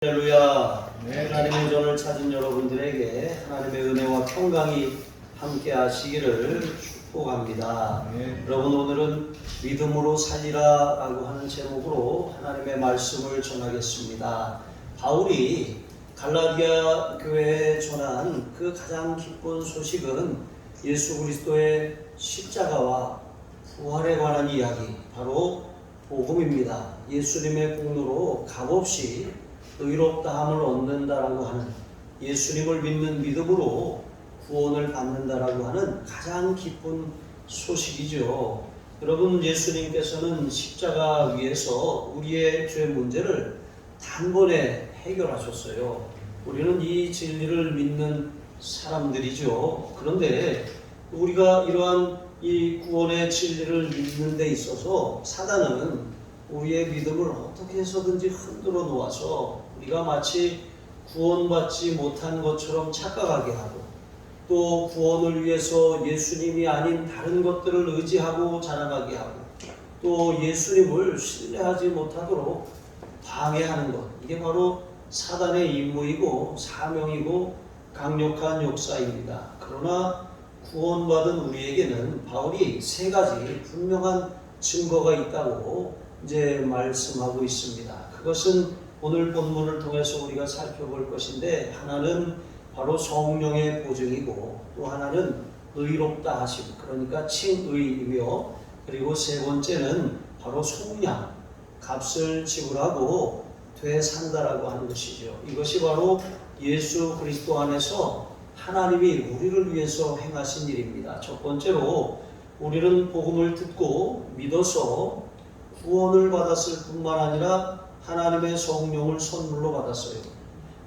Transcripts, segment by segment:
할렐루야. 하나님의 전을 찾은 여러분들에게 하나님의 은혜와 평강이 함께 하시기를 축복합니다. 여러분, 오늘은 믿음으로 살리라 라고 하는 제목으로 하나님의 말씀을 전하겠습니다. 바울이 갈라디아 교회에 전한 그 가장 기쁜 소식은 예수 그리스도의 십자가와 부활에 관한 이야기, 바로 복음입니다. 예수님의 공로로 값없이 의롭다함을 얻는다라고 하는, 예수님을 믿는 믿음으로 구원을 받는다라고 하는 가장 기쁜 소식이죠. 여러분, 예수님께서는 십자가 위에서 우리의 죄 문제를 단번에 해결하셨어요. 우리는 이 진리를 믿는 사람들이죠. 그런데 우리가 이러한 이 구원의 진리를 믿는 데 있어서 사단은 우리의 믿음을 어떻게 해서든지 흔들어 놓아서 우리가 마치 구원받지 못한 것처럼 착각하게 하고, 또 구원을 위해서 예수님이 아닌 다른 것들을 의지하고 자랑하게 하고, 또 예수님을 신뢰하지 못하도록 방해하는 것, 이게 바로 사단의 임무이고 사명이고 강력한 역사입니다. 그러나 구원받은 우리에게는 바울이 세 가지 분명한 증거가 있다고 이제 말씀하고 있습니다. 그것은 오늘 본문을 통해서 우리가 살펴볼 것인데, 하나는 바로 성령의 보증이고, 또 하나는 의롭다 하심, 그러니까 칭의이며, 그리고 세 번째는 바로 속량, 값을 지불하고 되산다라고 하는 것이죠. 이것이 바로 예수 그리스도 안에서 하나님이 우리를 위해서 행하신 일입니다. 첫 번째로 우리는 복음을 듣고 믿어서 구원을 받았을 뿐만 아니라 하나님의 성령을 선물로 받았어요.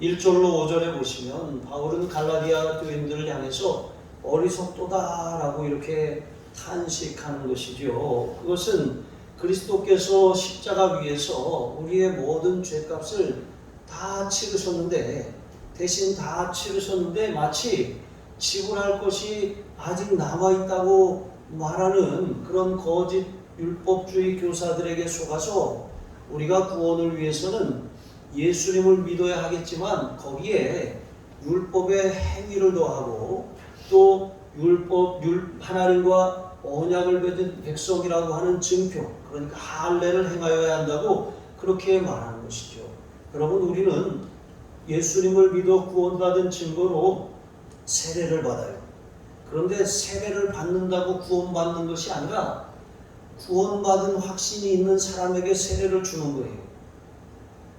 1절로 5절에 보시면 바울은 갈라디아 교인들을 향해서 어리석도다 라고 이렇게 탄식하는 것이죠. 그것은 그리스도께서 십자가 위에서 우리의 모든 죄값을 다 치르셨는데, 대신 다 치르셨는데 마치 지불할 것이 아직 남아있다고 말하는 그런 거짓 율법주의 교사들에게 속아서 우리가 구원을 위해서는 예수님을 믿어야 하겠지만 거기에 율법의 행위를 더하고, 또 하나님과 언약을 맺은 백성이라고 하는 증표, 그러니까 할례를 행하여야 한다고 그렇게 말하는 것이죠. 여러분, 우리는 예수님을 믿어 구원받은 증거로 세례를 받아요. 그런데 세례를 받는다고 구원받는 것이 아니라 구원받은 확신이 있는 사람에게 세례를 주는 거예요.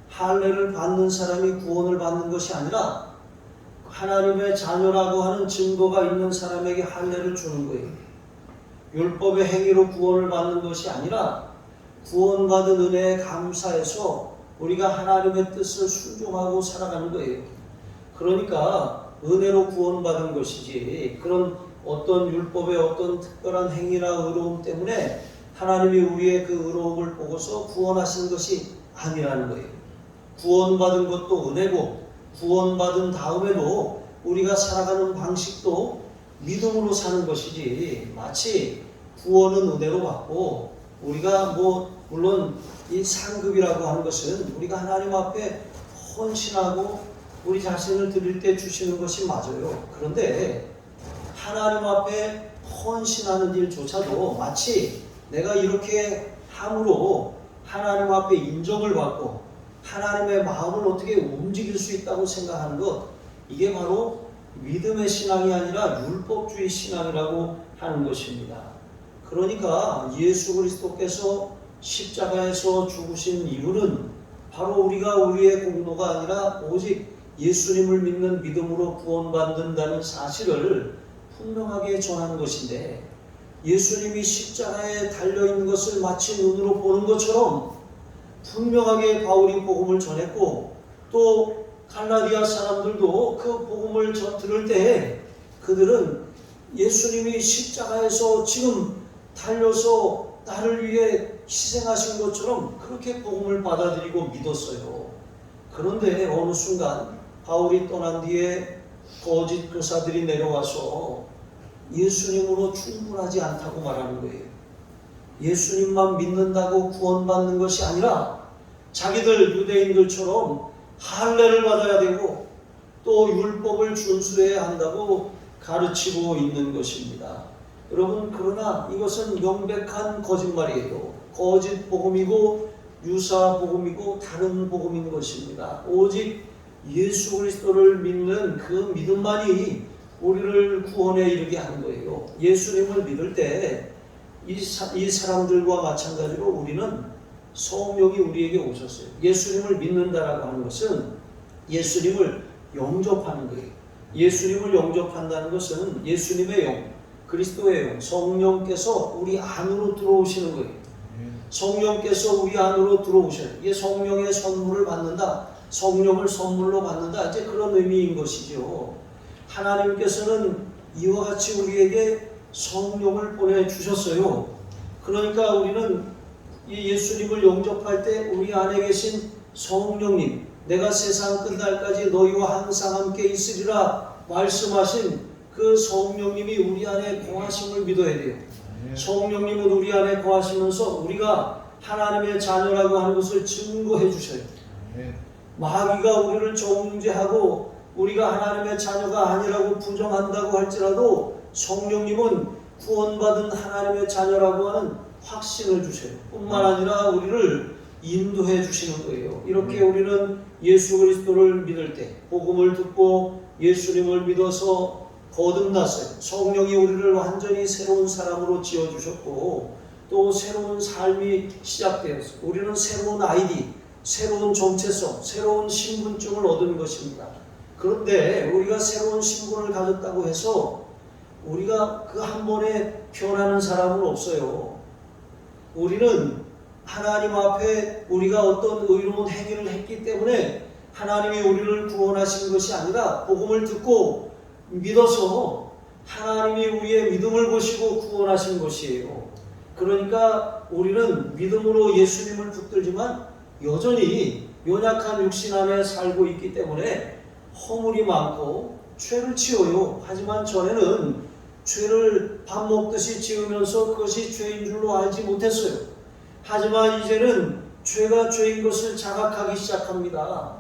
할례를 받는 사람이 구원을 받는 것이 아니라 하나님의 자녀라고 하는 증거가 있는 사람에게 할례를 주는 거예요. 율법의 행위로 구원을 받는 것이 아니라 구원받은 은혜에 감사해서 우리가 하나님의 뜻을 순종하고 살아가는 거예요. 그러니까 은혜로 구원받은 것이지, 그런 어떤 율법의 어떤 특별한 행위나 의로움 때문에 하나님이 우리의 그 의로움을 보고서 구원하신 것이 아니라는 거예요. 구원받은 것도 은혜고, 구원받은 다음에도 우리가 살아가는 방식도 믿음으로 사는 것이지, 마치 구원은 은혜로 받고 우리가 물론 이 상급이라고 하는 것은 우리가 하나님 앞에 헌신하고 우리 자신을 드릴 때 주시는 것이 맞아요. 그런데 하나님 앞에 헌신하는 일조차도 마치 내가 이렇게 함으로 하나님 앞에 인정을 받고 하나님의 마음을 어떻게 움직일 수 있다고 생각하는 것, 이게 바로 믿음의 신앙이 아니라 율법주의 신앙이라고 하는 것입니다. 그러니까 예수 그리스도께서 십자가에서 죽으신 이유는 바로 우리가 우리의 공로가 아니라 오직 예수님을 믿는 믿음으로 구원받는다는 사실을 분명하게 전하는 것인데, 예수님이 십자가에 달려있는 것을 마치 눈으로 보는 것처럼 분명하게 바울이 복음을 전했고, 또 갈라디아 사람들도 그 복음을 들을 때 그들은 예수님이 십자가에서 지금 달려서 나를 위해 희생하신 것처럼 그렇게 복음을 받아들이고 믿었어요. 그런데 어느 순간 바울이 떠난 뒤에 거짓 교사들이 내려와서 예수님으로 충분하지 않다고 말하는 거예요. 예수님만 믿는다고 구원받는 것이 아니라 자기들 유대인들처럼 할례를 받아야 되고 또 율법을 준수해야 한다고 가르치고 있는 것입니다. 여러분, 그러나 이것은 명백한 거짓말이에요. 거짓 복음이고 유사 복음이고 다른 복음인 것입니다. 오직 예수 그리스도를 믿는 그 믿음만이 우리를 구원에 이르게 하는 거예요. 예수님을 믿을 때 이 사람들과 마찬가지로 우리는 성령이 우리에게 오셨어요. 예수님을 믿는다라고 하는 것은 예수님을 영접하는 거예요. 예수님을 영접한다는 것은 예수님의 영, 그리스도의 영, 성령께서 우리 안으로 들어오시는 거예요. 성령께서 우리 안으로 들어오셔요. 이게 성령의 선물을 받는다, 성령을 선물로 받는다, 이제 그런 의미인 것이죠. 하나님께서는 이와 같이 우리에게 성령을 보내주셨어요. 그러니까 우리는 이 예수님을 영접할 때 우리 안에 계신 성령님, 내가 세상 끝날까지 너희와 항상 함께 있으리라 말씀하신 그 성령님이 우리 안에 거하심을 믿어야 돼요. 성령님은 우리 안에 거하시면서 우리가 하나님의 자녀라고 하는 것을 증거해 주셔요. 마귀가 우리를 정죄하고 우리가 하나님의 자녀가 아니라고 부정한다고 할지라도 성령님은 구원받은 하나님의 자녀라고 하는 확신을 주셔요. 뿐만 아니라 우리를 인도해 주시는 거예요. 이렇게 우리는 예수 그리스도를 믿을 때, 복음을 듣고 예수님을 믿어서 거듭났어요. 성령이 우리를 완전히 새로운 사람으로 지어주셨고 또 새로운 삶이 시작되었어요. 우리는 새로운 아이디, 새로운 정체성, 새로운 신분증을 얻은 것입니다. 그런데 우리가 새로운 신분을 가졌다고 해서 우리가 그 한 번에 변하는 사람은 없어요. 우리는 하나님 앞에 우리가 어떤 의로운 행위를 했기 때문에 하나님이 우리를 구원하신 것이 아니라 복음을 듣고 믿어서 하나님이 우리의 믿음을 보시고 구원하신 것이에요. 그러니까 우리는 믿음으로 예수님을 붙들지만 여전히 연약한 육신 안에 살고 있기 때문에 허물이 많고 죄를 지어요. 하지만 전에는 죄를 밥 먹듯이 지으면서 그것이 죄인 줄로 알지 못했어요. 하지만 이제는 죄가 죄인 것을 자각하기 시작합니다.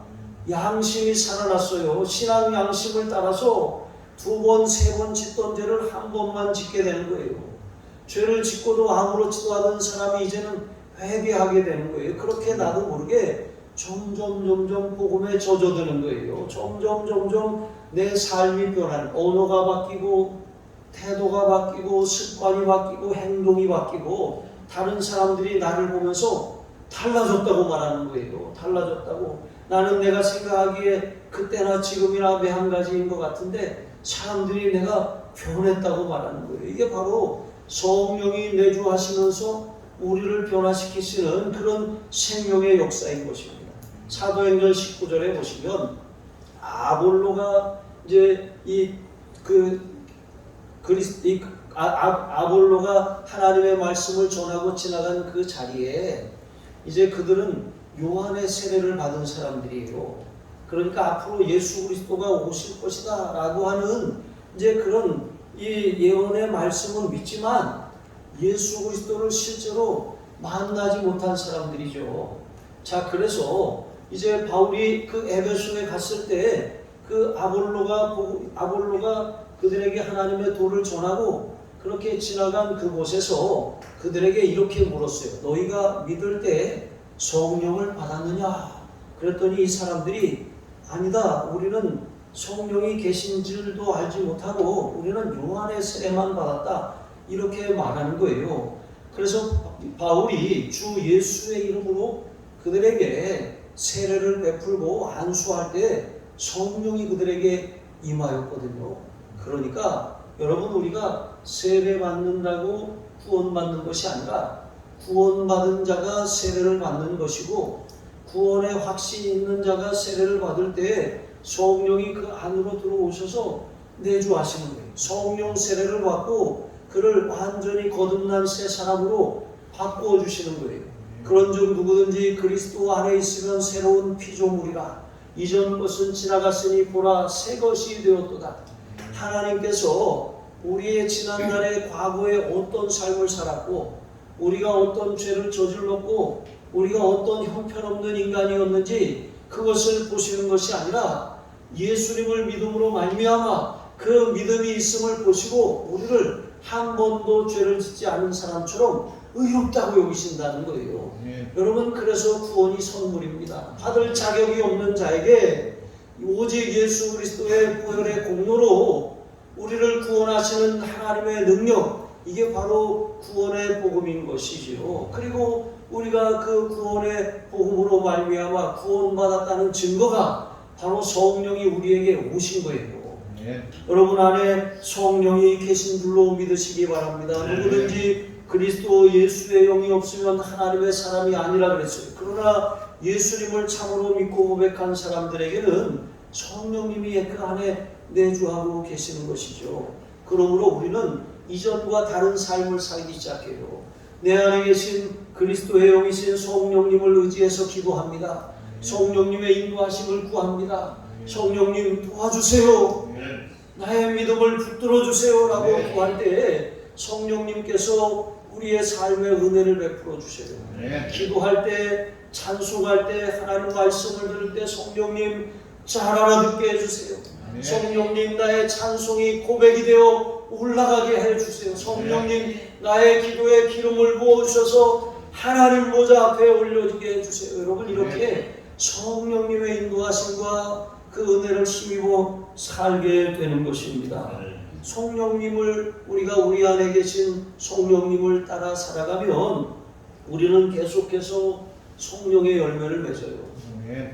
양심이 살아났어요. 신앙 양심을 따라서 2번, 3번 짓던 죄를 한 번만 짓게 되는 거예요. 죄를 짓고도 아무렇지도 않은 사람이 이제는 회개하게 되는 거예요. 그렇게 나도 모르게 점점 복음에 젖어드는 거예요. 점점 내 삶이 변하는, 언어가 바뀌고 태도가 바뀌고 습관이 바뀌고 행동이 바뀌고 다른 사람들이 나를 보면서 달라졌다고 말하는 거예요. 달라졌다고. 나는 내가 생각하기에 그때나 지금이나 매한가지인 것 같은데 사람들이 내가 변했다고 말하는 거예요. 이게 바로 성령이 내주하시면서 우리를 변화시키시는 그런 생명의 역사인 것입니다. 사도행전 19절에 보시면 아볼로가 이제 아볼로가 하나님의 말씀을 전하고 지나간 그 자리에 이제 그들은 요한의 세례를 받은 사람들이에요. 그러니까 앞으로 예수 그리스도가 오실 것이다 라고 하는 이제 그런 이 예언의 말씀은 믿지만 예수 그리스도를 실제로 만나지 못한 사람들이죠. 자, 그래서 이제 바울이 그 에베소에 갔을 때 그 아볼로가 그들에게 하나님의 도를 전하고 그렇게 지나간 그곳에서 그들에게 이렇게 물었어요. 너희가 믿을 때 성령을 받았느냐? 그랬더니 이 사람들이 아니다. 우리는 성령이 계신 줄도 알지 못하고 우리는 요한의 세례만 받았다. 이렇게 말하는 거예요. 그래서 바울이 주 예수의 이름으로 그들에게 세례를 베풀고 안수할 때 성령이 그들에게 임하였거든요. 그러니까 여러분, 우리가 세례 받는다고 구원받는 것이 아니라 구원받은 자가 세례를 받는 것이고 구원의 확신이 있는 자가 세례를 받을 때 성령이 그 안으로 들어오셔서 내주하시는 거예요. 성령 세례를 받고 그를 완전히 거듭난 새 사람으로 바꾸어 주시는 거예요. 그런즉 누구든지 그리스도 안에 있으면 새로운 피조물이라. 이전 것은 지나갔으니 보라 새 것이 되었도다. 하나님께서 우리의 지난날의 과거에 어떤 삶을 살았고 우리가 어떤 죄를 저질렀고 우리가 어떤 형편없는 인간이었는지 그것을 보시는 것이 아니라 예수님을 믿음으로 말미암아 그 믿음이 있음을 보시고 우리를 한 번도 죄를 짓지 않은 사람처럼 의롭다고 여기신다는 거예요. 여러분, 그래서 구원이 선물입니다. 받을 자격이 없는 자에게 오직 예수 그리스도의 보혈의 공로로 우리를 구원하시는 하나님의 능력, 이게 바로 구원의 복음인 것이지요. 그리고 우리가 그 구원의 복음으로 말미암아 구원받았다는 증거가 바로 성령이 우리에게 오신 거예요. 여러분 안에 성령이 계신 줄로 믿으시기 바랍니다. 누구든지 그리스도 예수의 영이 없으면 하나님의 사람이 아니라 그랬어요. 그러나 예수님을 참으로 믿고 고백한 사람들에게는 성령님이 그 안에 내주하고 계시는 것이죠. 그러므로 우리는 이전과 다른 삶을 살기 시작해요. 내 안에 계신 그리스도의 영이신 성령님을 의지해서 기도합니다. 성령님의 인도하심을 구합니다. 성령님 도와주세요. 나의 믿음을 붙들어 주세요 라고 구할 때 성령님께서 우리의 삶에 은혜를 베풀어 주세요. 기도할 때, 찬송할 때, 하나님 말씀을 들을 때 성령님 잘 알아듣게 해주세요. 성령님 나의 찬송이 고백이 되어 올라가게 해주세요. 성령님 나의 기도에 기름을 부어주셔서 하나님 보좌 앞에 올려주게 해주세요. 여러분, 이렇게 성령님의 인도하심과 그 은혜를 힘입어 살게 되는 것입니다. 성령님을, 우리가 우리 안에 계신 성령님을 따라 살아가면 우리는 계속해서 성령의 열매를 맺어요.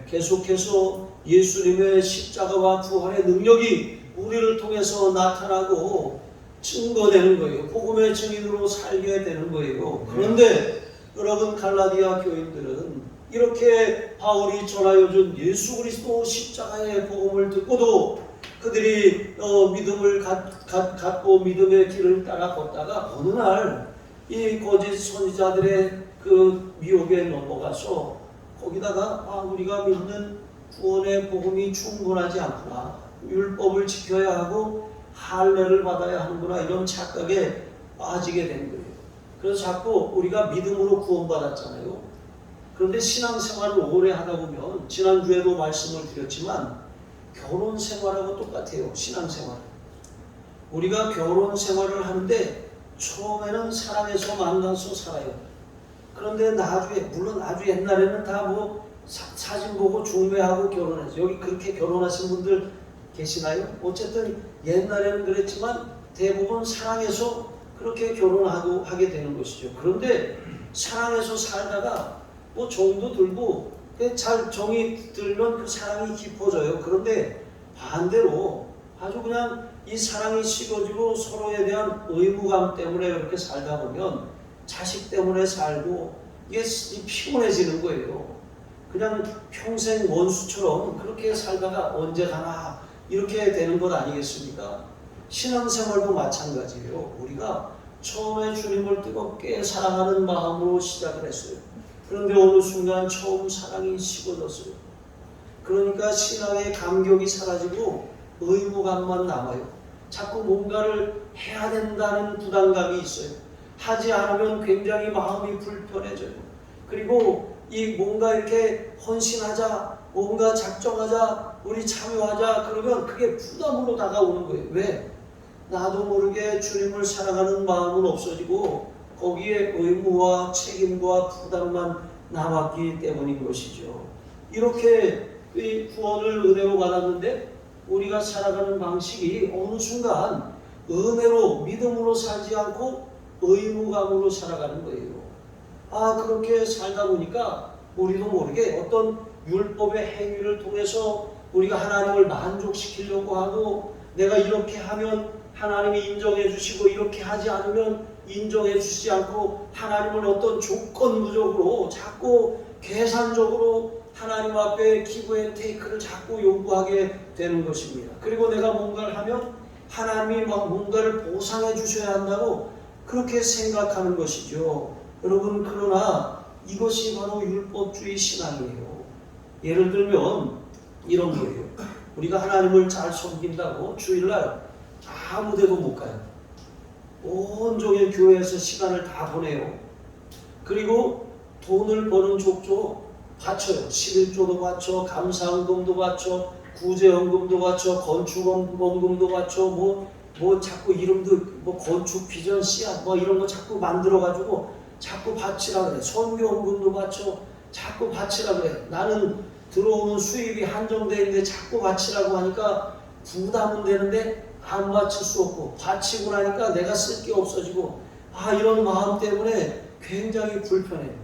계속해서 예수님의 십자가와 부활의 능력이 우리를 통해서 나타나고 증거되는 거예요. 복음의 증인으로 살게 되는 거예요. 그런데 여러분, 갈라디아 교인들은 이렇게 바울이 전하여준 예수 그리스도 십자가의 복음을 듣고도 그들이 믿음을 갖고 믿음의 길을 따라 걷다가 어느 날 이 거짓 선지자들의 그 미혹에 넘어가서 거기다가 우리가 믿는 구원의 복음이 충분하지 않구나, 율법을 지켜야 하고 할례를 받아야 하는구나, 이런 착각에 빠지게 된 거예요. 그래서 자꾸 우리가 믿음으로 구원받았잖아요. 그런데 신앙생활을 오래 하다 보면, 지난주에도 말씀을 드렸지만 결혼 생활하고 똑같아요. 신앙생활, 우리가 결혼 생활을 하는데 처음에는 사랑해서 만나서 살아요. 그런데 나중에, 물론 아주 옛날에는 다 뭐 사진 보고 중매하고 결혼했어요. 여기 그렇게 결혼하신 분들 계시나요? 어쨌든 옛날에는 그랬지만 대부분 사랑해서 그렇게 결혼하고 하게 되는 것이죠. 그런데 사랑해서 살다가 뭐 정도 들고 잘 정이 들면 그 사랑이 깊어져요. 그런데 반대로 아주 그냥 이 사랑이 식어지고 서로에 대한 의무감 때문에 그렇게 살다 보면 자식 때문에 살고 이게 피곤해지는 거예요. 그냥 평생 원수처럼 그렇게 살다가 언제 가나 이렇게 되는 것 아니겠습니까? 신앙생활도 마찬가지예요. 우리가 처음에 주님을 뜨겁게 사랑하는 마음으로 시작을 했어요. 그런데 어느 순간 처음 사랑이 식어졌어요. 그러니까 신앙의 감격이 사라지고 의무감만 남아요. 자꾸 뭔가를 해야 된다는 부담감이 있어요. 하지 않으면 굉장히 마음이 불편해져요. 그리고 이 뭔가 이렇게 헌신하자, 뭔가 작정하자, 우리 참여하자 그러면 그게 부담으로 다가오는 거예요. 왜? 나도 모르게 주님을 사랑하는 마음은 없어지고 거기에 의무와 책임과 부담만 남았기 때문인 것이죠. 이렇게 이 구원을 은혜로 받았는데 우리가 살아가는 방식이 어느 순간 은혜로, 믿음으로 살지 않고 의무감으로 살아가는 거예요. 그렇게 살다 보니까 우리도 모르게 어떤 율법의 행위를 통해서 우리가 하나님을 만족시키려고 하고, 내가 이렇게 하면 하나님이 인정해 주시고 이렇게 하지 않으면 인정해 주시지 않고, 하나님을 어떤 조건부적으로 자꾸 계산적으로 하나님 앞에 기브 앤 테이크를 자꾸 요구하게 되는 것입니다. 그리고 내가 뭔가를 하면 하나님이 뭔가를 보상해 주셔야 한다고 그렇게 생각하는 것이죠. 여러분, 그러나 이것이 바로 율법주의 신앙이에요. 예를 들면 이런 거예요. 우리가 하나님을 잘 섬긴다고 주일날 아무 데도 못 가요. 온종일 교회에서 시간을 다 보내요. 그리고 돈을 버는 족족 바쳐요. 11조도 바쳐, 감사헌금도 바쳐, 구제헌금도 바쳐, 건축헌금도 바쳐, 뭐 자꾸 이름도 뭐 건축 비전 씨앗 뭐 이런 거 자꾸 만들어가지고 자꾸 바치라 그래. 선교헌금도 바쳐, 자꾸 바치라 그래. 나는 들어오는 수입이 한정되어 있는데 자꾸 바치라고 하니까 부담은 되는데 안 바칠 수 없고, 바치고 나니까 내가 쓸 게 없어지고, 이런 마음 때문에 굉장히 불편해요.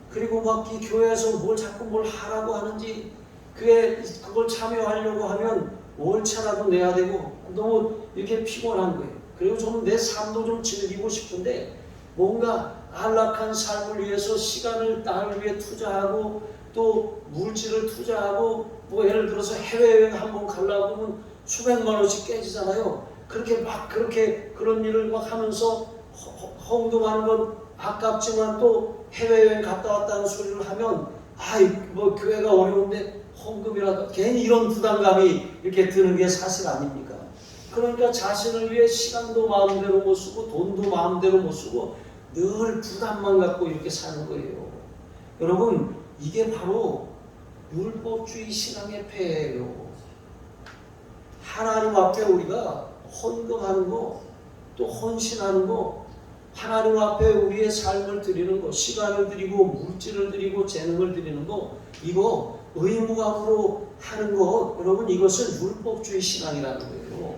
그리고 막 이 교회에서 자꾸 뭘 하라고 하는지, 그걸 참여하려고 하면 월차라도 내야 되고 너무 이렇게 피곤한 거예요. 그리고 저는 내 삶도 좀 즐기고 싶은데 뭔가 안락한 삶을 위해서 시간을 나를 위해 투자하고 또 물질을 투자하고, 뭐 예를 들어서 해외여행 한번 가려고 하면 수백만 원씩 깨지잖아요. 그렇게 그런 일을 막 하면서 헌금하는 건 아깝지만 또 해외여행 갔다 왔다는 소리를 하면 뭐 교회가 어려운데 헌금이라도, 괜히 이런 부담감이 이렇게 드는 게 사실 아닙니까? 그러니까 자신을 위해 시간도 마음대로 못 쓰고 돈도 마음대로 못 쓰고 늘 부담만 갖고 이렇게 사는 거예요. 여러분, 이게 바로 율법주의 신앙의 폐해예요. 하나님 앞에 우리가 헌금하는 거, 또 헌신하는 거, 하나님 앞에 우리의 삶을 드리는 거, 시간을 드리고 물질을 드리고 재능을 드리는 거, 이거 의무감으로 하는 것, 여러분, 이것은 율법주의 신앙이라는 거예요.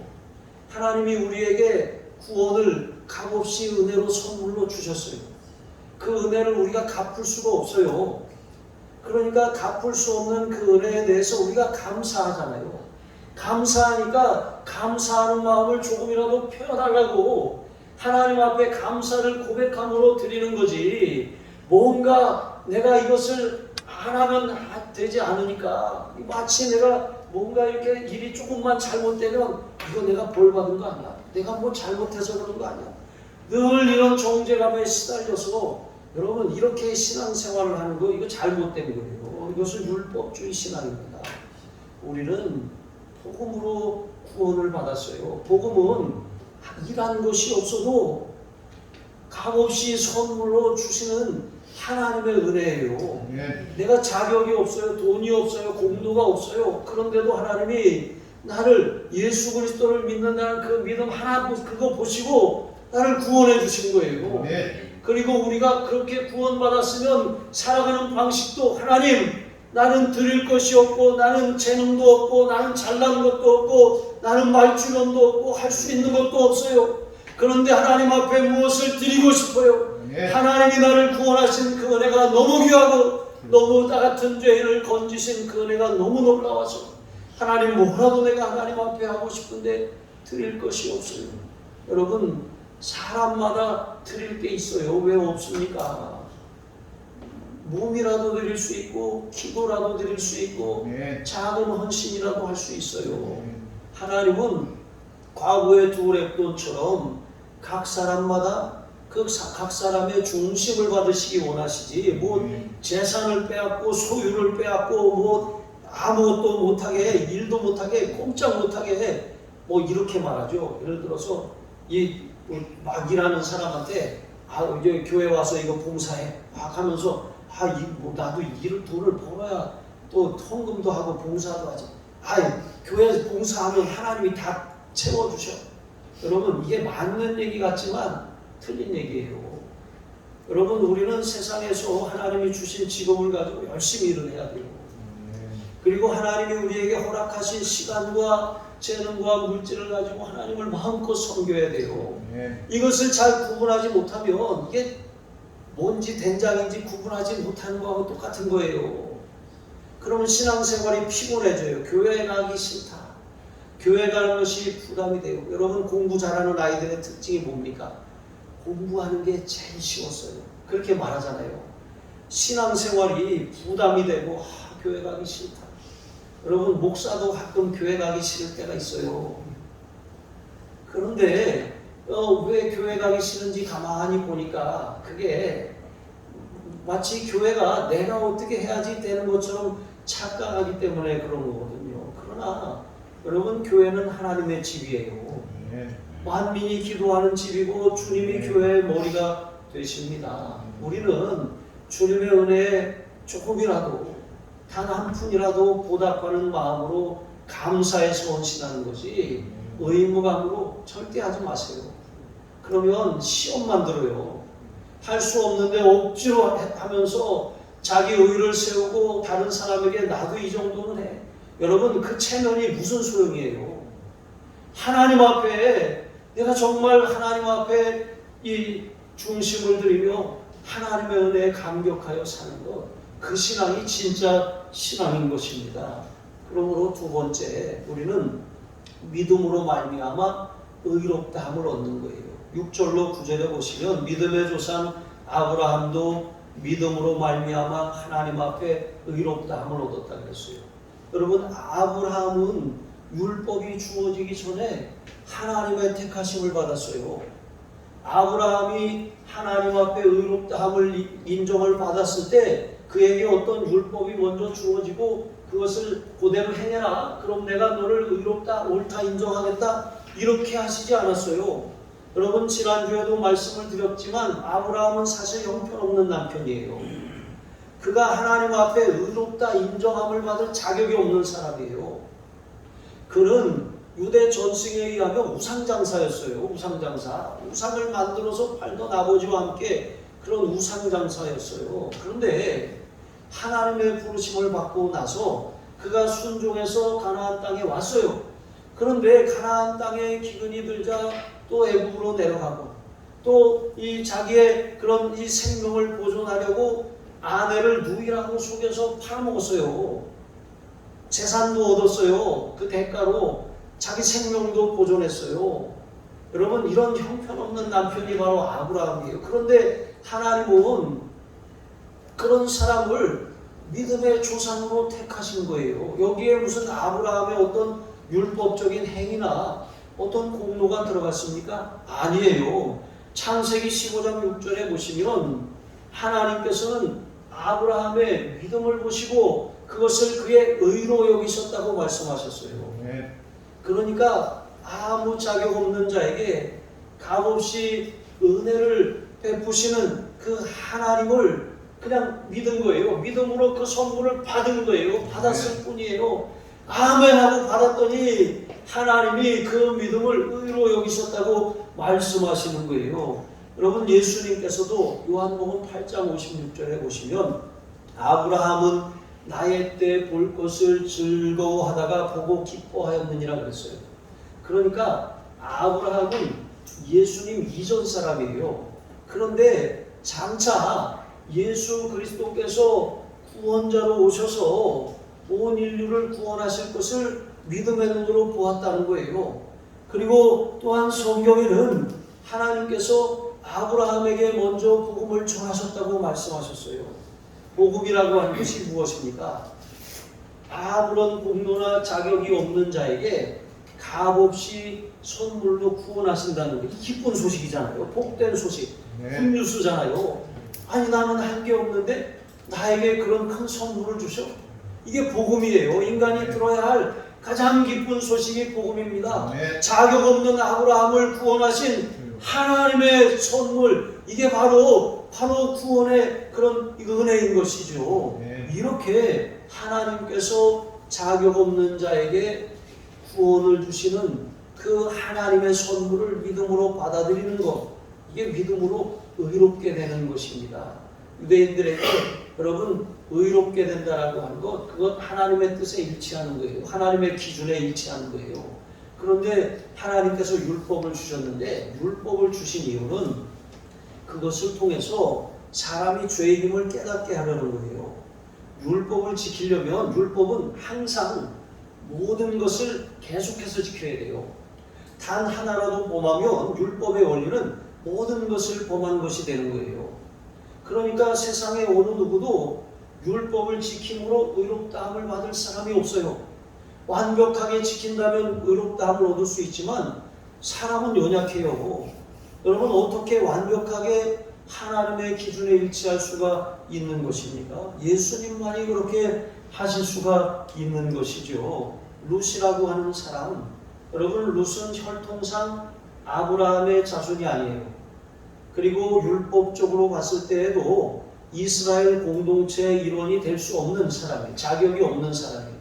하나님이 우리에게 구원을 값없이 은혜로 선물로 주셨어요. 그 은혜를 우리가 갚을 수가 없어요. 그러니까 갚을 수 없는 그 은혜에 대해서 우리가 감사하잖아요. 감사하니까 감사하는 마음을 조금이라도 표현하려고 하나님 앞에 감사를 고백함으로 드리는 거지, 뭔가 내가 이것을 안 하면 되지 않으니까, 마치 내가 뭔가 이렇게 일이 조금만 잘못되면 이거 내가 벌 받은 거 아니야, 내가 뭐 잘못해서 그런 거 아니야, 늘 이런 정죄감에 시달려서 여러분 이렇게 신앙생활을 하는 거, 이거 잘못된 거예요. 이것은 율법주의 신앙입니다. 우리는 복음으로 구원을 받았어요. 복음은 일한 것이 없어도 값없이 선물로 주시는 하나님의 은혜예요. 내가 자격이 없어요. 돈이 없어요. 공로가 없어요. 그런데도 하나님이 나를, 예수 그리스도를 믿는다는 그 믿음 하나, 그거 보시고 나를 구원해 주신 거예요. 그리고 우리가 그렇게 구원받았으면 살아가는 방식도, 하나님, 나는 드릴 것이 없고 나는 재능도 없고 나는 잘난 것도 없고 나는 말주변도 없고 할 수 있는 것도 없어요. 그런데 하나님 앞에 무엇을 드리고 싶어요? 하나님이 나를 구원하신 그 은혜가 너무 귀하고 너무 나 같은 죄인을 건지신 그 은혜가 너무 놀라워서 하나님, 뭐라도 내가 하나님 앞에 하고 싶은데 드릴 것이 없어요. 여러분, 사람마다 드릴 게 있어요. 왜 없습니까? 몸이라도 드릴 수 있고 기도라도 드릴 수 있고 작은 헌신이라도 할 수 있어요. 하나님은 과거의 두 랩돈처럼 각 사람마다 각 사람의 중심을 받으시기 원하시지, 뭐 재산을 빼앗고 소유를 빼앗고 뭐 아무것도 못하게 해, 일도 못하게 해, 꼼짝 못하게 해, 뭐 이렇게 말하죠. 예를 들어서 막 일하는 사람한테 이제 교회 와서 이거 봉사해 막 하면서 나도 돈을 벌어야 또 헌금도 하고 봉사도 하지. 교회에서 봉사하면 하나님이 다 채워주셔. 여러분, 이게 맞는 얘기 같지만 틀린 얘기예요. 여러분, 우리는 세상에서 하나님이 주신 직업을 가지고 열심히 일을 해야 돼요. 그리고 하나님이 우리에게 허락하신 시간과 재능과 물질을 가지고 하나님을 마음껏 섬겨야 돼요. 이것을 잘 구분하지 못하면 이게 뭔지 된장인지 구분하지 못하는 거하고 똑같은 거예요. 그러면 신앙생활이 피곤해져요. 교회 가기 싫다. 교회 가는 것이 부담이 돼요. 여러분, 공부 잘하는 아이들의 특징이 뭡니까? 공부하는 게 제일 쉬웠어요. 그렇게 말하잖아요. 신앙생활이 부담이 되고 교회 가기 싫다. 여러분, 목사도 가끔 교회 가기 싫을 때가 있어요. 그런데 왜 교회 가기 싫은지 가만히 보니까 그게 마치 교회가 내가 어떻게 해야지 되는 것처럼 착각하기 때문에 그런 거거든요. 그러나 여러분, 교회는 하나님의 집이에요. 만민이 기도하는 집이고 주님이 교회의 머리가 되십니다. 우리는 주님의 은혜에 조금이라도 단 한 푼이라도 보답하는 마음으로 감사해서 헌신하는 것이 의무감으로 절대 하지 마세요. 그러면 시험만 들어요. 할 수 없는데 억지로 하면서 자기 의의를 세우고 다른 사람에게 나도 이 정도는 해. 여러분, 그 체면이 무슨 소용이에요? 하나님 앞에 내가 정말 하나님 앞에 이 중심을 들이며 하나님의 은혜에 감격하여 사는 것, 그 신앙이 진짜 신앙인 것입니다. 그러므로 두 번째, 우리는 믿음으로 말미암아 의롭다함을 얻는 거예요. 6절로 9절에 보시면 믿음의 조상 아브라함도 믿음으로 말미암아 하나님 앞에 의롭다함을 얻었다 그랬어요. 여러분, 아브라함은 율법이 주어지기 전에 하나님의 택하심을 받았어요. 아브라함이 하나님 앞에 의롭다함을 인정을 받았을 때 그에게 어떤 율법이 먼저 주어지고 그것을 그대로 행해라. 그럼 내가 너를 의롭다, 옳다 인정하겠다. 이렇게 하시지 않았어요. 여러분, 지난주에도 말씀을 드렸지만 아브라함은 사실 형편없는 남편이에요. 그가 하나님 앞에 의롭다 인정함을 받을 자격이 없는 사람이에요. 그는 유대 전승에 의하면 우상장사였어요. 우상장사. 우상을 만들어서 팔던 아버지와 함께 그런 우상장사였어요. 그런데 하나님의 부르심을 받고 나서 그가 순종해서 가나안 땅에 왔어요. 그런데 가나안 땅에 기근이 들자 또 애굽으로 내려가고 또 이 자기의 그런 이 생명을 보존하려고 아내를 누이라고 속여서 팔아먹었어요. 재산도 얻었어요. 그 대가로 자기 생명도 보존했어요. 여러분, 이런 형편없는 남편이 바로 아브라함이에요. 그런데 하나님은 그런 사람을 믿음의 조상으로 택하신 거예요. 여기에 무슨 아브라함의 어떤 율법적인 행위나 어떤 공로가 들어갔습니까? 아니에요. 창세기 15장 6절에 보시면 하나님께서는 아브라함의 믿음을 보시고 그것을 그의 의로 여기셨다고 말씀하셨어요. 그러니까 아무 자격 없는 자에게 값없이 은혜를 베푸시는 그 하나님을 그냥 믿은 거예요. 믿음으로 그 선물을 받은 거예요. 받았을 뿐이에요. 아멘 하고 받았더니 하나님이 그 믿음을 의로 여기셨다고 말씀하시는 거예요. 여러분, 예수님께서도 요한복음 8장 56절에 보시면 아브라함은 나의 때 볼 것을 즐거워하다가 보고 기뻐하였느니라 그랬어요. 그러니까 아브라함은 예수님 이전 사람이에요. 그런데 장차 예수 그리스도께서 구원자로 오셔서 온 인류를 구원하실 것을 믿음의 눈으로 보았다는 거예요. 그리고 또한 성경에는 하나님께서 아브라함에게 먼저 복음을 전하셨다고 말씀하셨어요. 복음이라고 하는 것이 무엇입니까? 아무런 공로나 자격이 없는 자에게 값없이 선물로 구원하신다는 게 기쁜 소식이잖아요. 복된 소식, 굿뉴스잖아요. 아니, 나는 한 게 없는데 나에게 그런 큰 선물을 주셔? 이게 복음이에요. 인간이 들어야 할 가장 기쁜 소식이 복음입니다. 자격 없는 아브라함을 구원하신 하나님의 선물, 이게 바로 구원의 그런 은혜인 것이죠. 이렇게 하나님께서 자격 없는 자에게 구원을 주시는 그 하나님의 선물을 믿음으로 받아들이는 것, 이게 믿음으로 의롭게 되는 것입니다. 유대인들에게 여러분, 의롭게 된다라고 하는 것, 그것 하나님의 뜻에 일치하는 거예요. 하나님의 기준에 일치하는 거예요. 그런데 하나님께서 율법을 주셨는데 율법을 주신 이유는 그것을 통해서 사람이 죄의 힘을 깨닫게 하려는 거예요. 율법을 지키려면 율법은 항상 모든 것을 계속해서 지켜야 돼요. 단 하나라도 범하면 율법의 원리는 모든 것을 범한 것이 되는 거예요. 그러니까 세상에 어느 누구도 율법을 지킴으로 의롭다함을 받을 사람이 없어요. 완벽하게 지킨다면 의롭다함을 얻을 수 있지만 사람은 연약해요. 여러분, 어떻게 완벽하게 하나님의 기준에 일치할 수가 있는 것입니까? 예수님만이 그렇게 하실 수가 있는 것이죠. 룻이라고 하는 사람, 여러분, 룻은 혈통상 아브라함의 자손이 아니에요. 그리고 율법적으로 봤을 때에도 이스라엘 공동체의 일원이 될 수 없는 사람이에요. 자격이 없는 사람이에요.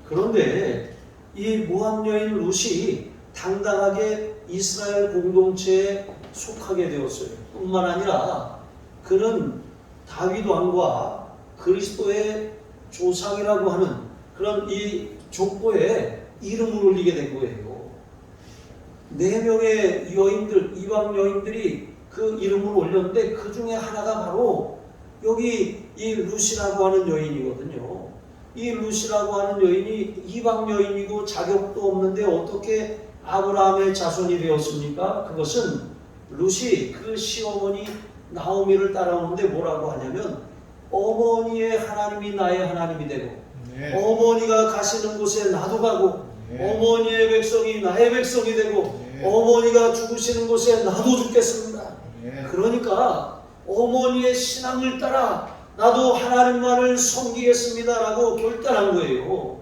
그런데 이 모압 여인 룻이 당당하게 이스라엘 공동체에 속하게 되었어요. 뿐만 아니라 그는 다윗 왕과 그리스도의 조상이라고 하는 그런 이 족보에 이름을 올리게 된 거예요. 4명의 여인들, 이방 여인들이 그 이름을 올렸는데 그 중에 하나가 바로 여기 이 룻이라고 하는 여인이거든요. 이 룻이라고 하는 여인이 이방 여인이고 자격도 없는데 어떻게 아브라함의 자손이 되었습니까? 그것은 룻이 그 시어머니 나오미를 따라오는데 뭐라고 하냐면 어머니의 하나님이 나의 하나님이 되고 네. 어머니가 가시는 곳에 나도 가고 네. 어머니의 백성이 나의 백성이 되고 네. 어머니가 죽으시는 곳에 나도 죽겠습니다. 네. 그러니까 어머니의 신앙을 따라 나도 하나님만을 섬기겠습니다라고 결단한 거예요.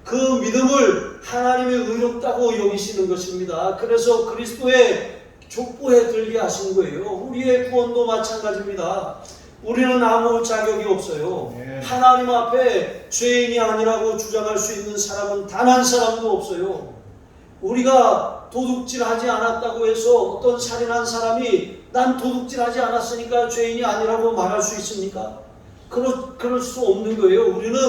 그 믿음을 하나님이 의롭다고 여기시는 것입니다. 그래서 그리스도의 족보에 들게 하신 거예요. 우리의 구원도 마찬가지입니다. 우리는 아무 자격이 없어요. 네. 하나님 앞에 죄인이 아니라고 주장할 수 있는 사람은 단 한 사람도 없어요. 우리가 도둑질하지 않았다고 해서 어떤 살인한 사람이 난 도둑질하지 않았으니까 죄인이 아니라고 말할 수 있습니까? 그럴 수 없는 거예요. 우리는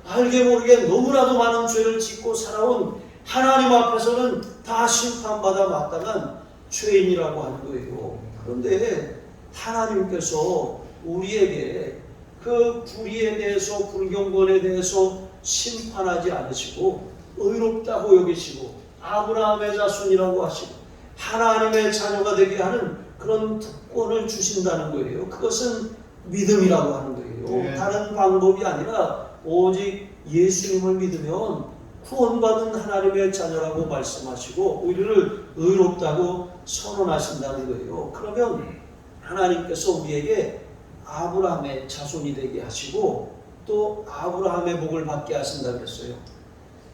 알게 모르게 너무나도 많은 죄를 짓고 살아온 하나님 앞에서는 다 심판받아 마땅한 죄인이라고 하는 거예요. 그런데 하나님께서 우리에게 그 불의에 대해서 불경건에 대해서 심판하지 않으시고 의롭다고 여기시고 아브라함의 자손이라고 하시고 하나님의 자녀가 되게 하는 그런 특권을 주신다는 거예요. 그것은 믿음이라고 하는 거예요. 네. 다른 방법이 아니라 오직 예수님을 믿으면 구원받은 하나님의 자녀라고 말씀하시고 우리를 의롭다고 선언하신다는 거예요. 그러면 하나님께서 우리에게 아브라함의 자손이 되게 하시고 또 아브라함의 복을 받게 하신다고 했어요.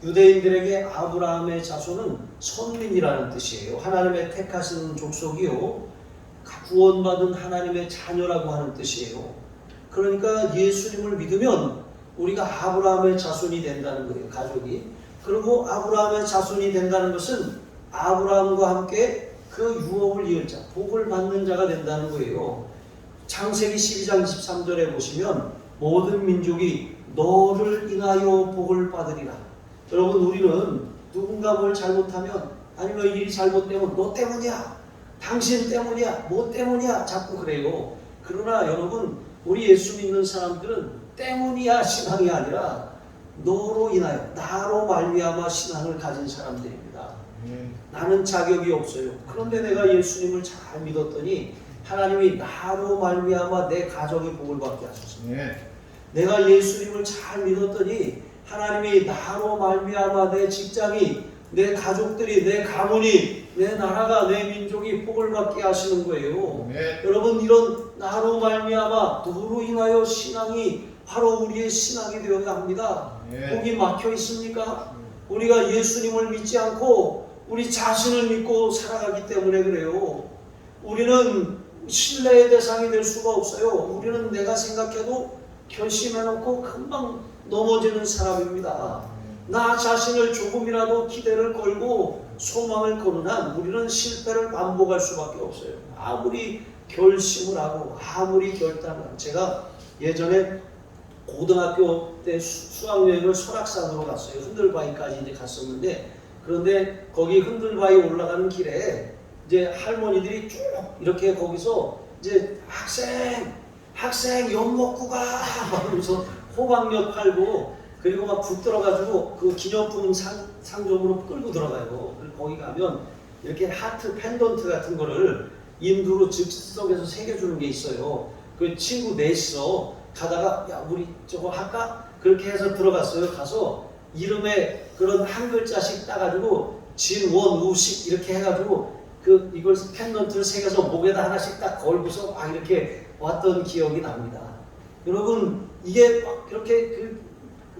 유대인들에게 아브라함의 자손은 선민이라는 뜻이에요. 하나님의 택하신 족속이요. 구원받은 하나님의 자녀라고 하는 뜻이에요. 그러니까 예수님을 믿으면 우리가 아브라함의 자손이 된다는 거예요. 가족이. 그리고 아브라함의 자손이 된다는 것은 아브라함과 함께 그 유업을 이을 자, 복을 받는 자가 된다는 거예요. 창세기 12장 13절에 보시면 모든 민족이 너를 인하여 복을 받으리라. 여러분 우리는 누군가 뭘 잘못하면 아니면 일이 잘못되면 너 때문이야. 당신 때문이야. 뭐 때문이야. 자꾸 그래요. 그러나 여러분 우리 예수 믿는 사람들은 때문이야 신앙이 아니라 너로 인하여 나로 말미암아 신앙을 가진 사람들입니다. 나는 자격이 없어요. 그런데 내가 예수님을 잘 믿었더니 하나님이 나로 말미암아 내 가정이 복을 받게 하셨습니다. 내가 예수님을 잘 믿었더니 하나님이 나로 말미암아 내 직장이 내 가족들이 내 가문이 내 나라가 내 민족이 복을 받게 하시는 거예요. 여러분 이런 나로 말미암아 너로 인하여 신앙이 바로 우리의 신앙이 되어야 합니다. 복이 막혀 있습니까? 우리가 예수님을 믿지 않고 우리 자신을 믿고 살아가기 때문에 그래요. 우리는 신뢰의 대상이 될 수가 없어요. 우리는 내가 생각해도 결심해놓고 금방 넘어지는 사람입니다. 나 자신을 조금이라도 기대를 걸고 소망을 거는 한 우리는 실패를 반복할 수밖에 없어요. 아무리 결심을 하고 아무리 결단을 하고 제가 예전에 고등학교 때 수학여행을 설악산으로 갔어요. 흔들바위까지 이제 갔었는데 그런데 거기 흔들바위 올라가는 길에 이제 할머니들이 쭉 이렇게 거기서 이제 학생 엿 먹고 가 하면서 호박엿 팔고 그리고 막 붙들어가지고 그 기념품 상점으로 끌고 들어가요. 거기 가면 이렇게 하트 펜던트 같은 거를 인두로 즉석에서 새겨주는 게 있어요. 그 친구 넷이서 가다가 야 우리 저거 할까? 그렇게 해서 들어갔어요. 가서 이름에 그런 한 글자씩 따가지고 진원우식 이렇게 해가지고 그 이걸 펜던트를 새겨서 목에다 하나씩 딱 걸고서 막 이렇게 왔던 기억이 납니다. 여러분 이게 막 이렇게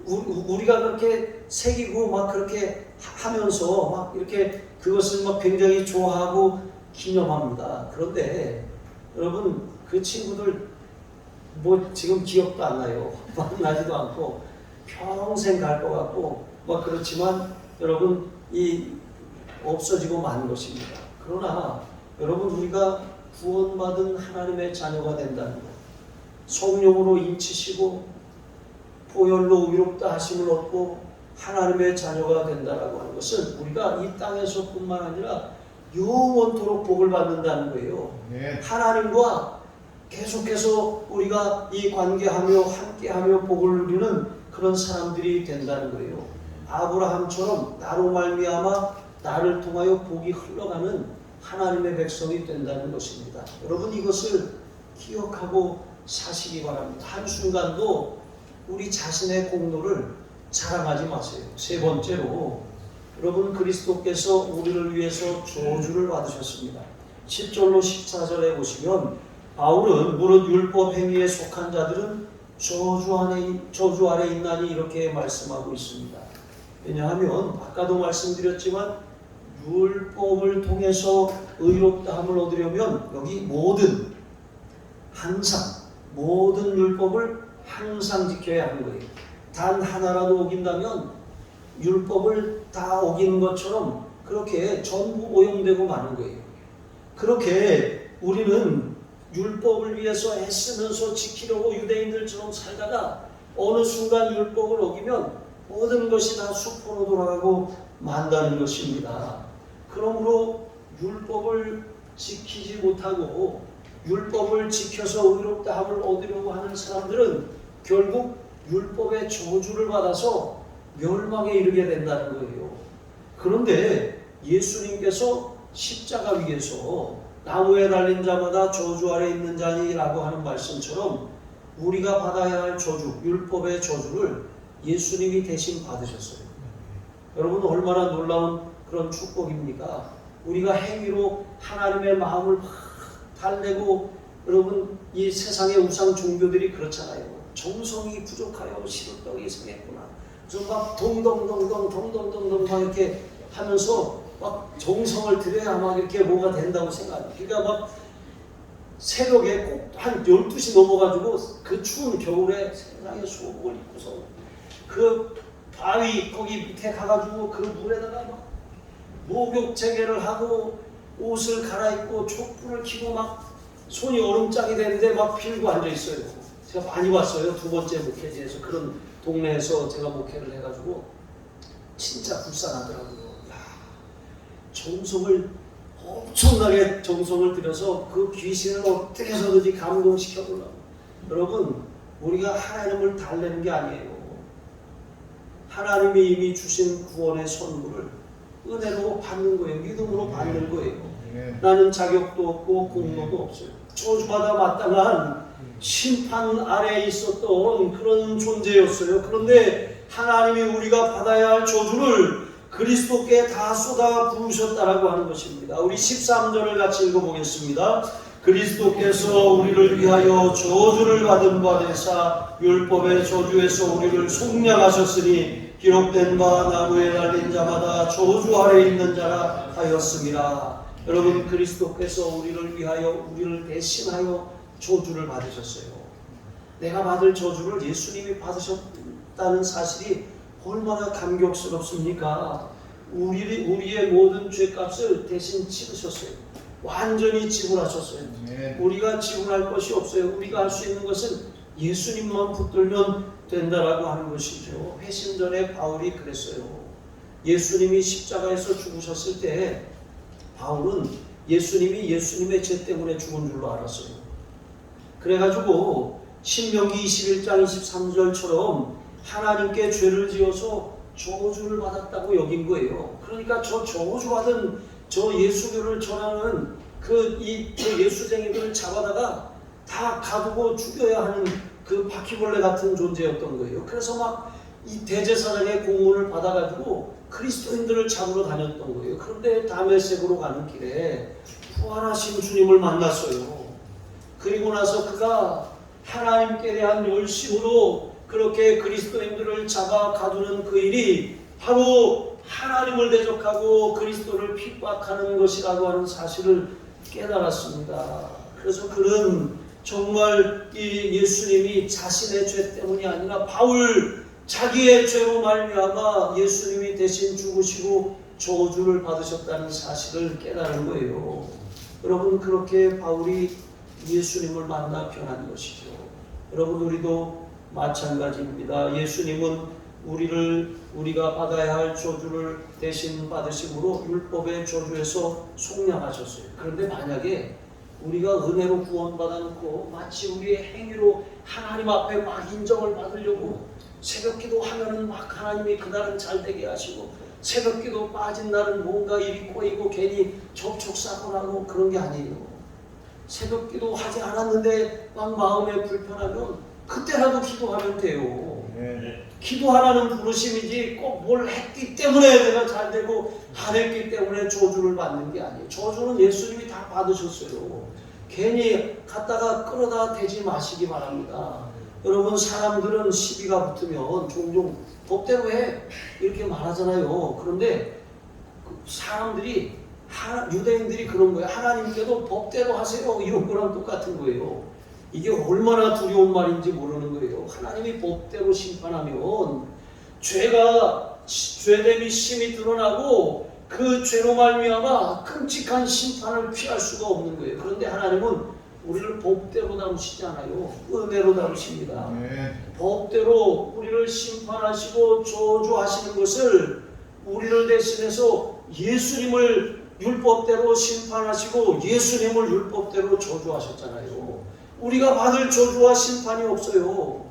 우리가 그렇게 새기고 막 그렇게 하면서 막 이렇게 그것을 막 굉장히 좋아하고 기념합니다. 그런데 여러분 그 친구들 뭐 지금 기억도 안 나요. 만나지도 않고 평생 갈 것 같고 막 그렇지만 여러분 이 없어지고 마는 것입니다. 그러나 여러분 우리가 구원받은 하나님의 자녀가 된다는 것, 성령으로 인치시고 보혈로 의롭다 하심을 얻고 하나님의 자녀가 된다라고 하는 것은 우리가 이 땅에서뿐만 아니라 영원토록 복을 받는다는 거예요. 네. 하나님과 계속해서 우리가 이 관계하며 함께하며 복을 누리는 그런 사람들이 된다는 거예요. 아브라함처럼 나로 말미암아 나를 통하여 복이 흘러가는 하나님의 백성이 된다는 것입니다. 여러분 이것을 기억하고 사시기 바랍니다. 한순간도 우리 자신의 공로를 자랑하지 마세요. 세 번째로 여러분 그리스도께서 우리를 위해서 저주를 받으셨습니다. 10절로 14절에 보시면 바울은 무릇 율법 행위에 속한 자들은 저주 아래 있나니 이렇게 말씀하고 있습니다. 왜냐하면 아까도 말씀드렸지만 율법을 통해서 의롭다함을 얻으려면 여기 모든 율법을 항상 지켜야 하는 거예요. 단 하나라도 어긴다면 율법을 다 어기는 것처럼 그렇게 전부 오염되고 마는 거예요. 그렇게 우리는 율법을 위해서 애쓰면서 지키려고 유대인들처럼 살다가 어느 순간 율법을 어기면 모든 것이 다 수포로 돌아가고 만다는 것입니다. 그러므로 율법을 지키지 못하고 율법을 지켜서 의롭다함을 얻으려고 하는 사람들은 결국 율법의 저주를 받아서 멸망에 이르게 된다는 거예요. 그런데 예수님께서 십자가 위에서 나무에 달린 자마다 저주 아래 있는 자니라고 하는 말씀처럼 우리가 받아야 할 저주, 율법의 저주를 예수님이 대신 받으셨어요. 여러분 얼마나 놀라운 그런 축복입니까? 우리가 행위로 하나님의 마음을 막 달래고 여러분 이 세상의 우상 종교들이 그렇잖아요. 정성이 부족하여 시루떡이 상했구나. 그래서 막 동동동동 막 이렇게 하면서 막 정성을 들여야 막 이렇게 뭐가 된다고 생각해요. 그러니까 막 새벽에 꼭 한 12시 넘어가지고 그 추운 겨울에 세상에 수복을 입고서 그 바위 거기 밑에 가가지고 그 물에다가 막 목욕 재개를 하고 옷을 갈아입고 촛불을 켜고 막 손이 얼음장이 되는데 막 빌고 앉아있어요. 제가 많이 봤어요. 두 번째 목회지에서 그런 동네에서 제가 목회를 해가지고 진짜 불쌍하더라고요. 엄청나게 정성을 들여서 그 귀신을 어떻게 해서든지 감동시켜보려고. 여러분 우리가 하나님을 달래는 게 아니에요. 하나님이 이미 주신 구원의 선물을 은혜로 받는 거예요. 믿음으로 받는 거예요. 나는 자격도 없고 공로도 없어요. 저주받아 마땅한 심판 아래에 있었던 그런 존재였어요. 그런데 하나님이 우리가 받아야 할 저주를 그리스도께 다 쏟아 부으셨다라고 하는 것입니다. 우리 13절을 같이 읽어보겠습니다. 그리스도께서 우리를 위하여 저주를 받은 바 되사 율법의 저주에서 우리를 속량하셨으니 기록된 바 나무에 달린 자마다 저주 아래 있는 자라 하였음이라. 여러분 그리스도께서 우리를 위하여 우리를 대신하여 저주를 받으셨어요. 내가 받을 저주를 예수님이 받으셨다는 사실이 얼마나 감격스럽습니까? 우리의 모든 죄값을 대신 치르셨어요. 완전히 지불하셨어요. 우리가 지불할 것이 없어요. 우리가 할 수 있는 것은 예수님만 붙들면 된다라고 하는 것이죠. 회심전에 바울이 그랬어요. 예수님이 십자가에서 죽으셨을 때 바울은 예수님이 예수님의 죄 때문에 죽은 줄로 알았어요. 그래가지고 신명기 21장 23절처럼 하나님께 죄를 지어서 저주를 받았다고 여긴 거예요. 그러니까 저 저주받은 저 예수교를 전하는 그 예수쟁이들을 잡아다가 다 가두고 죽여야 하는 그 바퀴벌레 같은 존재였던 거예요. 그래서 막 이 대제사장의 공문을 받아가지고 그리스도인들을 잡으러 다녔던 거예요. 그런데 다메섹으로 가는 길에 부활하신 주님을 만났어요. 그리고 나서 그가 하나님께 대한 열심으로 그렇게 그리스도인들을 잡아 가두는 그 일이 바로 하나님을 대적하고 그리스도를 핍박하는 것이라고 하는 사실을 깨달았습니다. 그래서 그는 정말 이 예수님이 자신의 죄 때문이 아니라 바울 자기의 죄로 말미암아 예수님이 대신 죽으시고 저주를 받으셨다는 사실을 깨달은 거예요. 여러분, 그렇게 바울이 예수님을 만나 변한 것이죠. 여러분, 우리도 마찬가지입니다. 예수님은 우리가 받아야 할 저주를 대신 받으심으로 율법의 저주에서 속량하셨어요. 그런데 만약에 우리가 은혜로 구원받았고 마치 우리의 행위로 하나님 앞에 막 인정을 받으려고 새벽기도 하면은 막 하나님이 그날은 잘되게 하시고, 새벽기도 빠진 날은 뭔가 일이 꼬이고 괜히 접촉사고 나고, 그런 게 아니에요. 새벽기도 하지 않았는데 막 마음에 불편하면 그때라도 기도하면 돼요. 기도하라는 부르심이지 꼭 뭘 했기 때문에 내가 잘되고 안 했기 때문에 저주를 받는 게 아니에요. 저주는 예수님이 다 받으셨어요. 괜히 갖다가 끌어다 대지 마시기 바랍니다. 여러분, 사람들은 시비가 붙으면 종종 법대로 해 이렇게 말하잖아요. 그런데 사람들이 유대인들이 그런 거예요. 하나님께도 법대로 하세요 이런 거랑 똑같은 거예요. 이게 얼마나 두려운 말인지 모르는 거예요. 하나님이 법대로 심판하면 죄됨이 심히 드러나고 그 죄로 말미암아 끔찍한 심판을 피할 수가 없는 거예요. 그런데 하나님은 우리를 법대로 다루시지 않아요. 은혜로 다루십니다. 법대로 우리를 심판하시고 저주하시는 것을 우리를 대신해서 예수님을 율법대로 심판하시고 예수님을 율법대로 저주하셨잖아요. 우리가 받을 저주와 심판이 없어요.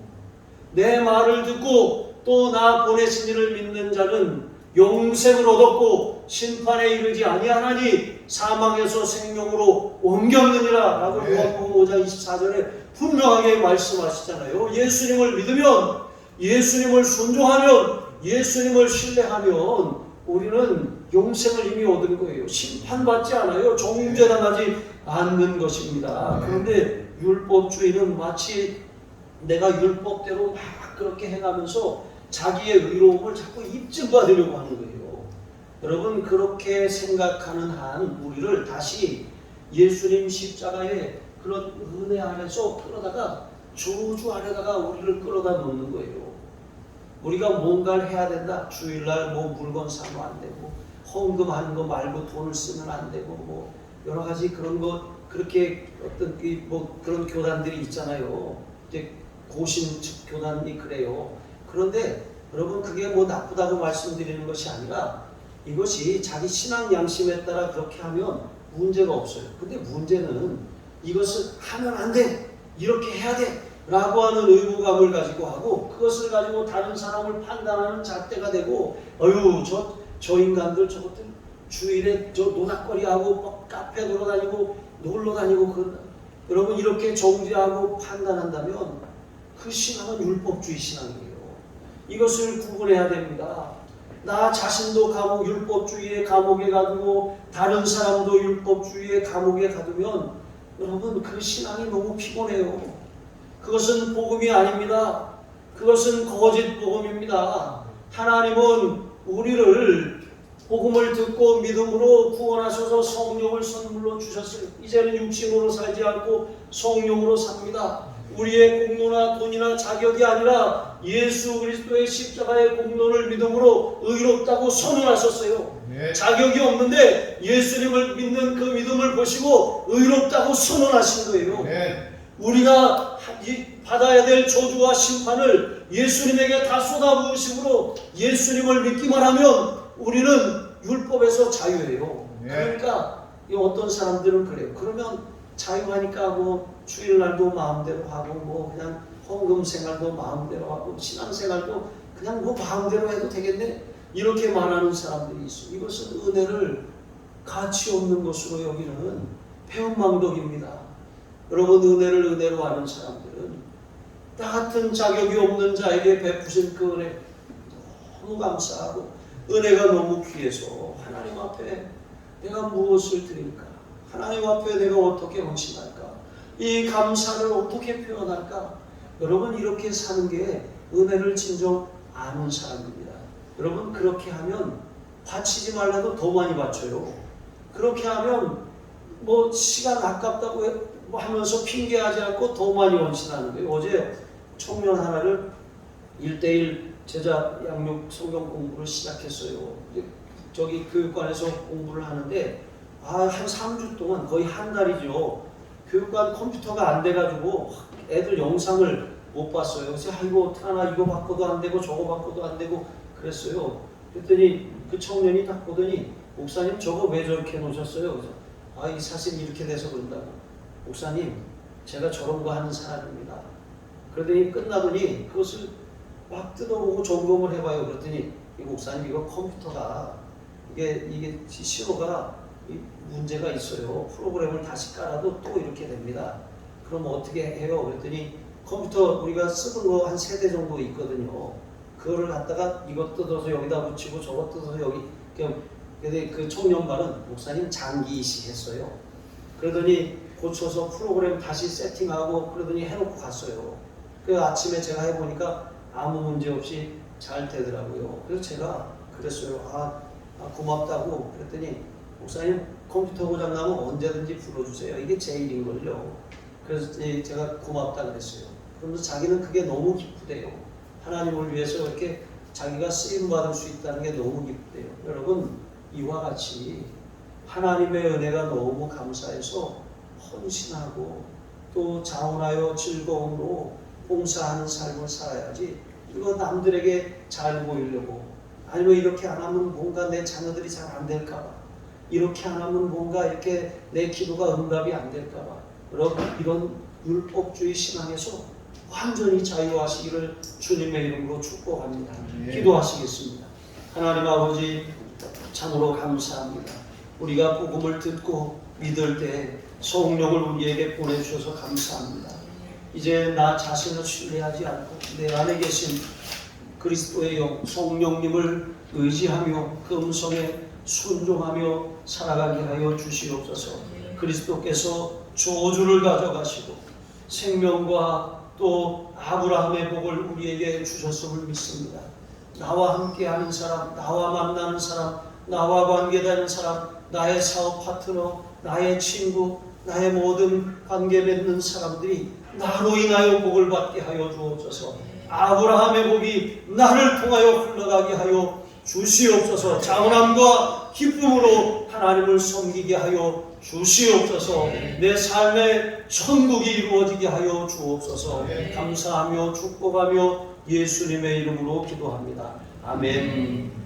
내 말을 듣고 또 나 보내신 이를 믿는 자는 영생을 얻었고 심판에 이르지 아니하나니 사망에서 생명으로 옮겼느니라 라고 요한복음 5장 24절에 분명하게 말씀하시잖아요. 예수님을 믿으면, 예수님을 순종하면, 예수님을 신뢰하면 우리는 영생을 이미 얻은 거예요. 심판받지 않아요. 정죄당하지 않는 것입니다. 그런데 율법주의는 마치 내가 율법대로 막 그렇게 행하면서 자기의 의로움을 자꾸 입증받으려고 하는 거예요. 여러분, 그렇게 생각하는 한 우리를 다시 예수님 십자가의 그런 은혜 안에서 끌어다가 저주 안에다가 우리를 끌어다 놓는 거예요. 우리가 뭔가를 해야 된다. 주일날 뭐 물건 사면 안 되고, 헌금하는 거 말고 돈을 쓰면 안 되고, 뭐 여러 가지 그런 것, 그렇게 어떤 뭐 그런 교단들이 있잖아요. 이제 고신 교단이 그래요. 그런데 여러분, 그게 뭐 나쁘다고 말씀드리는 것이 아니라 이것이 자기 신앙 양심에 따라 그렇게 하면 문제가 없어요. 근데 문제는 이것을 하면 안 돼, 이렇게 해야 돼 라고 하는 의무감을 가지고 하고, 그것을 가지고 다른 사람을 판단하는 잣대가 되고, 저 인간들 저것들 주일에 저 노닥거리하고 카페 돌아다니고 놀러 다니고 그런다. 여러분, 이렇게 정죄하고 판단한다면 그 신앙은 율법주의 신앙이에요. 이것을 구분해야 됩니다. 나 자신도 율법주의의 감옥에 가두고 다른 사람도 율법주의의 감옥에 가두면 여러분, 그 신앙이 너무 피곤해요. 그것은 복음이 아닙니다. 그것은 거짓 복음입니다. 하나님은 우리를 복음을 듣고 믿음으로 구원하셔서 성령을 선물로 주셨어요. 이제는 육신으로 살지 않고 성령으로 삽니다. 우리의 공로나 돈이나 자격이 아니라 예수 그리스도의 십자가의 공로를 믿음으로 의롭다고 선언하셨어요. 자격이 없는데 예수님을 믿는 그 믿음을 보시고 의롭다고 선언하신 거예요. 우리가 받아야 될 저주와 심판을 예수님에게 다 쏟아부으심으로 예수님을 믿기만 하면 우리는 율법에서 자유예요. 그러니까 어떤 사람들은 그래요. 그러면 자유하니까 뭐 주일날도 마음대로 하고, 뭐 그냥 헌금 생활도 마음대로 하고, 신앙생활도 그냥 뭐 마음대로 해도 되겠네, 이렇게 말하는 사람들이 있어요. 이것은 은혜를 가치 없는 것으로 여기는 배은망덕입니다. 여러분, 은혜를 은혜로 아는 사람들은 나 같은 자격이 없는 자에게 베푸신 그 은혜 너무 감사하고, 은혜가 너무 귀해서 하나님 앞에 내가 무엇을 드릴까, 하나님 앞에 내가 어떻게 헌신할까, 이 감사를 어떻게 표현할까. 여러분, 이렇게 사는 게 은혜를 진정 아는 사람입니다. 여러분, 그렇게 하면 바치지 말라도 더 많이 바쳐요. 그렇게 하면 뭐 시간 아깝다고 뭐 하면서 핑계하지 않고 더 많이 헌신하는 거예요. 어제 청년 하나를 1:1 제자 양육 성경 공부를 시작했어요. 저기 교육관에서 공부를 하는데 한 3주 동안 거의 한 달이죠. 교육관 컴퓨터가 안 돼가지고 애들 영상을 못 봤어요. 그래서 이거 어떡하나, 이거 바꿔도 안 되고 저거 바꿔도 안 되고 그랬어요. 그랬더니 그 청년이 딱 보더니 목사님 저거 왜 저렇게 놓으셨어요? 그래서 이 사실 이렇게 돼서 그런다고. 목사님 제가 저런 거 하는 사람입니다. 그러더니 끝나더니 그것을 막 뜯어보고 점검을 해봐요. 그랬더니 이 목사님 이거 컴퓨터가 이게 신호가 문제가 있어요. 프로그램을 다시 깔아도 또 이렇게 됩니다. 그럼 어떻게 해요? 그랬더니 컴퓨터 우리가 쓰던 거 한 3대 정도 있거든요. 그거를 갖다가 이것 뜯어서 여기다 붙이고 저것 뜯어서 여기. 근데 그 청년발은 목사님 장기이식 했어요. 그러더니 고쳐서 프로그램 다시 세팅하고 그러더니 해놓고 갔어요. 그 아침에 제가 해보니까 아무 문제 없이 잘 되더라고요. 그래서 제가 그랬어요. 고맙다고. 그랬더니 목사님 컴퓨터 고장 나면 언제든지 불러주세요. 이게 제 일인걸요. 그래서 제가 고맙다 그랬어요. 그러면서 자기는 그게 너무 기쁘대요. 하나님을 위해서 이렇게 자기가 쓰임받을 수 있다는 게 너무 기쁘대요. 여러분 이와 같이 하나님의 은혜가 너무 감사해서 헌신하고 또 자원하여 즐거움으로 봉사하는 삶을 살아야지, 이거 남들에게 잘 보이려고, 아니면 이렇게 안 하면 뭔가 내 자녀들이 잘 안 될까봐, 이렇게 안 하면 뭔가 이렇게 내 기도가 응답이 안 될까봐, 이런 율법주의 신앙에서 완전히 자유하시기를 주님의 이름으로 축복합니다. 기도하시겠습니다. 하나님 아버지 참으로 감사합니다. 우리가 복음을 듣고 믿을 때 성령을 우리에게 보내주셔서 감사합니다. 이제 나 자신을 신뢰하지 않고 내 안에 계신 그리스도의 영 성령님을 의지하며 그 음성에 순종하며 살아가게 하여 주시옵소서. 그리스도께서 저주를 가져가시고 생명과 또 아브라함의 복을 우리에게 주셨음을 믿습니다. 나와 함께하는 사람, 나와 만나는 사람, 나와 관계되는 사람, 나의 사업 파트너, 나의 친구, 나의 모든 관계 맺는 사람들이 나로 인하여 복을 받게 하여 주옵소서. 아브라함의 복이 나를 통하여 흘러가게 하여 주시옵소서. 자원함과 기쁨으로 하나님을 섬기게 하여 주시옵소서. 내 삶의 천국이 이루어지게 하여 주옵소서. 감사하며 축복하며 예수님의 이름으로 기도합니다. 아멘.